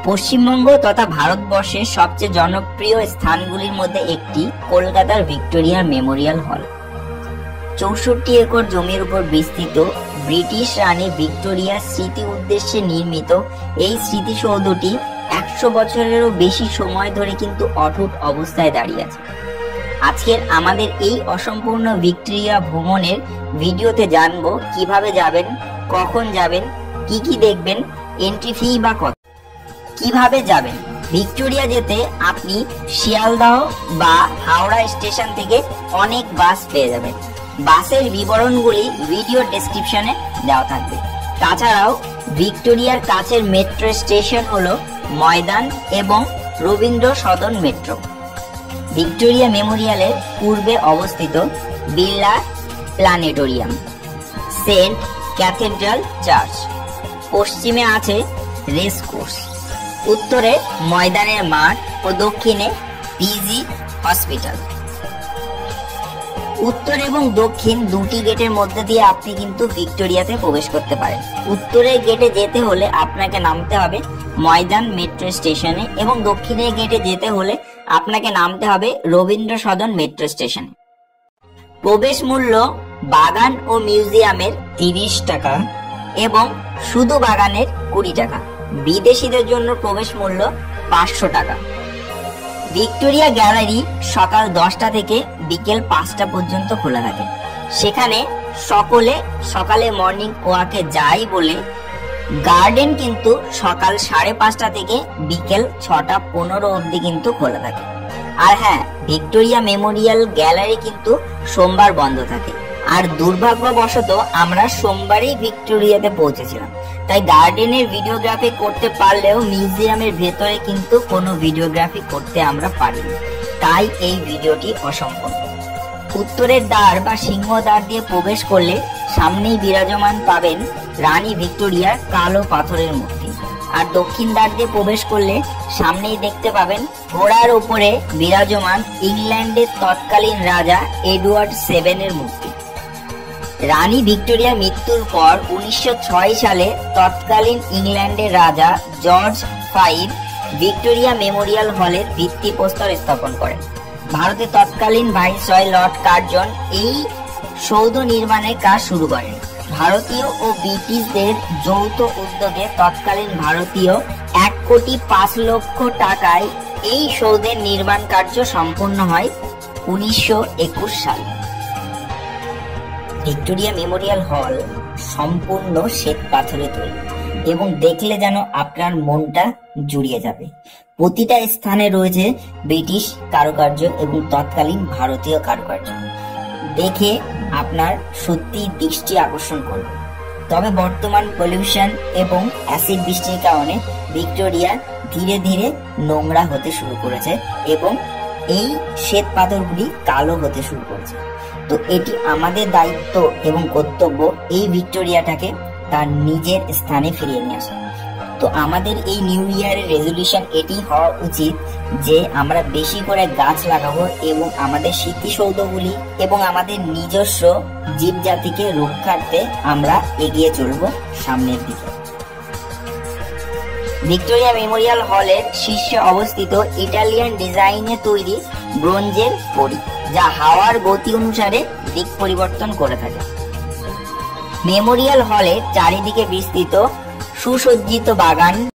পশ্চিমবঙ্গ তথা ভারতবর্ষের সবচেয়ে জনপ্রিয় স্থানগুলির মধ্যে একটি কলকাতার ভিক্টোরিয়া মেমোরিয়াল হল। ৬৪ একর জমির উপর বিস্তৃত ব্রিটিশ রানী ভিক্টোরিয়ার স্মৃতি উদ্দেশ্যে নির্মিত এই স্মৃতিসৌধটি ১০০ বছরেরও বেশি সময় ধরে কিন্তু অটুট অবস্থায় দাঁড়িয়ে আছে। আজকের আমাদের এই অসম্পূর্ণ ভিক্টোরিয়া ভ্রমণের ভিডিওতে জানবো কিভাবে যাবেন, কখন যাবেন, কি দেখবেন, এন্ট্রি ফি বা কত। কিভাবে যাবেন? ভিক্টোরিয়া যেতে আপনি শিয়ালদহ বা হাওড়া স্টেশন থেকে অনেক বাস পেয়ে যাবেন। বাসের বিবরণগুলি ভিডিও ডেসক্রিপশনে দেওয়া থাকবে। তাছাড়াও ভিক্টোরিয়ার কাছের মেট্রো স্টেশন হলো ময়দান এবং রবীন্দ্র সদন মেট্রো। ভিক্টোরিয়া মেমোরিয়ালের পূর্বে অবস্থিত Birla planetarium, saint cathedral church, পশ্চিমে আছে রেস কোর্স, উত্তরে ময়দানের মাঠ ও দক্ষিণে পিজি হসপিটাল। উত্তর এবং দক্ষিণ দুটি গেটের মধ্যে দিয়ে আপনি কিন্তু ভিক্টোরিয়াতে প্রবেশ করতে পারেন। উত্তরের গেটে যেতে হলে আপনাকে নামতে হবে ময়দান মেট্রো স্টেশনে এবং দক্ষিণের গেটে যেতে হলে আপনাকে নামতে হবে রবীন্দ্র সদন মেট্রো স্টেশনে। প্রবেশ মূল্য বাগান ও মিউজিয়ামের ৩০ টাকা এবং শুধু বাগানের ২০ টাকা। বিদেশিদের জন্য প্রবেশ মূল্য ৫০০ টাকা। ভিক্টোরিয়া গ্যালারি সকাল ১০টা থেকে বিকেল ৫টা পর্যন্ত খোলা থাকে। সেখানে সকালে মর্নিং ওয়াকে যাই বলে গার্ডেন কিন্তু সকাল ৫:৩০ থেকে বিকেল ৬টা ১৫ অবধি কিন্তু খোলা থাকে। আর হ্যাঁ, ভিক্টোরিয়া মেমোরিয়াল গ্যালারি কিন্তু সোমবার বন্ধ থাকে। আর দুর্ভাগ্যবশত আমরা সোমবারই ভিক্টোরিয়াতে পৌঁছেছিলাম, তাই গার্ডেনের ভিডিওগ্রাফি করতে পারলেও মিউজিয়ামের ভেতরে কিন্তু কোনো ভিডিওগ্রাফি করতে আমরা পারিনি, তাই এই ভিডিওটি অসম্পূর্ণ। উত্তরের দ্বার বা সিংহদ্বার দিয়ে প্রবেশ করলে সামনেই বিরাজমান পাবেন রানী ভিক্টোরিয়ার কালো পাথরের মূর্তি, আর দক্ষিণ দ্বার দিয়ে প্রবেশ করলে সামনেই দেখতে পাবেন ঘোড়ার উপরে বিরাজমান ইংল্যান্ডের তৎকালীন রাজা এডওয়ার্ড 7 এর মূর্তি। রানী ভিক্টোরিয়ার মৃত্যুর পর ১৯০৬ সালে তৎকালীন ইংল্যান্ডের রাজা জর্জ ৫ ভিক্টোরিয়া মেমোরিয়াল হলের ভিত্তিপ্রস্তর স্থাপন করেন। ভারতের তৎকালীন ভাইসরয় লর্ড কার্জন এই সৌধ নির্মাণের কাজ শুরু করেন। ভারতীয় ও ব্রিটিশদের যৌথ উদ্যোগে তৎকালীন ভারতীয় ১,৫,০০,০০০ টাকায় এই সৌধের নির্মাণ কার্য সম্পন্ন হয় ১৯২১ সালে। ভিক্টোরিয়া মেমোরিয়াল হল সম্পূর্ণ শ্বেত পাথরে তৈরি এবং দেখলে যেন আপনার মনটা জুড়িয়ে যাবে। প্রতিটা স্থানে রয়েছে ব্রিটিশ কারুকার্য এবং তৎকালীন ভারতীয় কারুকার্য, দেখে আপনার সত্যি দৃষ্টি আকর্ষণ করবে। তবে বর্তমান পলিউশন এবং অ্যাসিড বৃষ্টির কারণে ভিক্টোরিয়া ধীরে ধীরে নোংরা হতে শুরু করেছে এবং এই শ্বেত পাথরগুলি কালো হতে শুরু করেছে। তো এটি আমাদের দায়িত্ব এবং কর্তব্য এই ভিক্টোরিয়াটাকে তার নিজের স্থানে ফিরিয়ে নিয়ে আসা। তো আমাদের এই নিউ ইয়ারের রেজলিউশন এটি হওয়া উচিত যে আমরা বেশি করে গাছ লাগাবো এবং আমাদের স্মৃতিসৌধগুলি এবং আমাদের নিজস্ব জীবজাতিকে রক্ষার্থে আমরা এগিয়ে চলব সামনের দিকে। ভিক্টোরিয়া মেমোরিয়াল হলের শীর্ষে অবস্থিত ইটালিয়ান ডিজাইনে তৈরি ব্রোঞ্জের পরী, যা হাওয়ার গতি অনুসারে দিক পরিবর্তন করে থাকে। মেমোরিয়াল হলের চারিদিকে বিস্তৃত সুসজ্জিত বাগান